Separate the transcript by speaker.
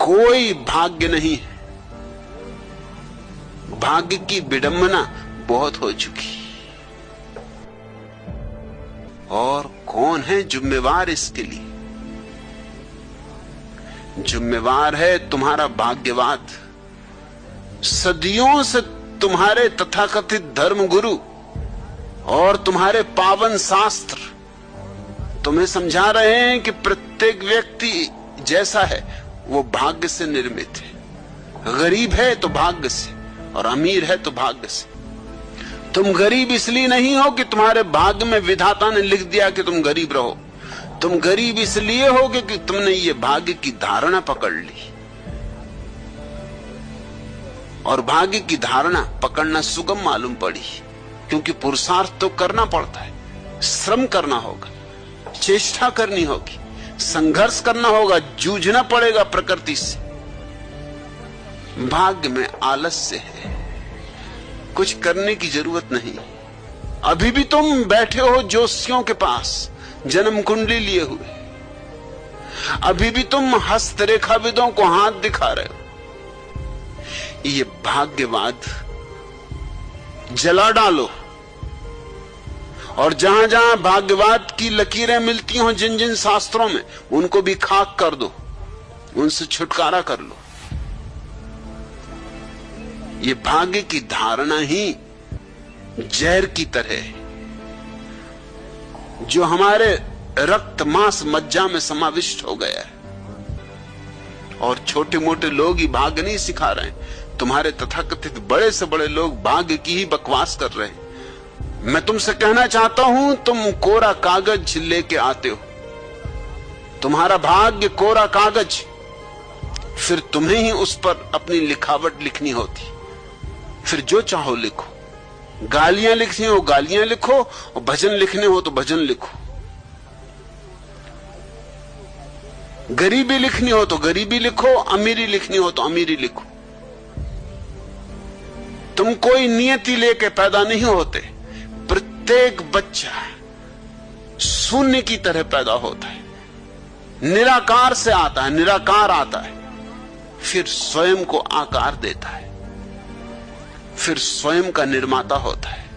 Speaker 1: कोई भाग्य नहीं है। भाग्य की विडंबना बहुत हो चुकी। और कौन है जिम्मेवार इसके लिए? जिम्मेवार है तुम्हारा भाग्यवाद। सदियों से तुम्हारे तथाकथित धर्म गुरु और तुम्हारे पावन शास्त्र तुम्हें समझा रहे हैं कि प्रत्येक व्यक्ति जैसा है वो भाग्य से निर्मित है। गरीब है तो भाग्य से, और अमीर है तो भाग्य से। तुम गरीब इसलिए नहीं हो कि तुम्हारे भाग्य में विधाता ने लिख दिया कि तुम गरीब रहो। तुम गरीब इसलिए होगे कि तुमने ये भाग्य की धारणा पकड़ ली। और भाग्य की धारणा पकड़ना सुगम मालूम पड़ी, क्योंकि पुरुषार्थ तो करना पड़ता है, श्रम करना होगा, चेष्टा करनी होगी, संघर्ष करना होगा, जूझना पड़ेगा प्रकृति से। भाग्य में आलस्य है, कुछ करने की जरूरत नहीं। अभी भी तुम बैठे हो ज्योतिषियों के पास जन्म कुंडली लिए हुए। अभी भी तुम हस्तरेखाविदों को हाथ दिखा रहे हो। ये भाग्यवाद जला डालो, और जहां जहां भाग्यवाद की लकीरें मिलती हो जिन जिन शास्त्रों में, उनको भी खाक कर दो, उनसे छुटकारा कर लो। ये भाग्य की धारणा ही जहर की तरह है, जो हमारे रक्त मांस मज्जा में समाविष्ट हो गया है। और छोटे मोटे लोग ही भाग्य नहीं सिखा रहे हैं, तुम्हारे तथाकथित बड़े से बड़े लोग भाग्य की ही बकवास कर रहे हैं। मैं तुमसे कहना चाहता हूं, तुम कोरा कागज लेके आते हो, तुम्हारा भाग्य कोरा कागज, फिर तुम्हें ही उस पर अपनी लिखावट लिखनी होती। फिर जो चाहो लिखो, गालियां लिखनी हो गालियां लिखो, और भजन लिखने हो तो भजन लिखो, गरीबी लिखनी हो तो गरीबी लिखो, अमीरी लिखनी हो तो अमीरी लिखो। तुम कोई नियति लेके पैदा नहीं होते। प्रत्येक बच्चा शून्य की तरह पैदा होता है, निराकार से आता है, निराकार आता है, फिर स्वयं को आकार देता है, फिर स्वयं का निर्माता होता है।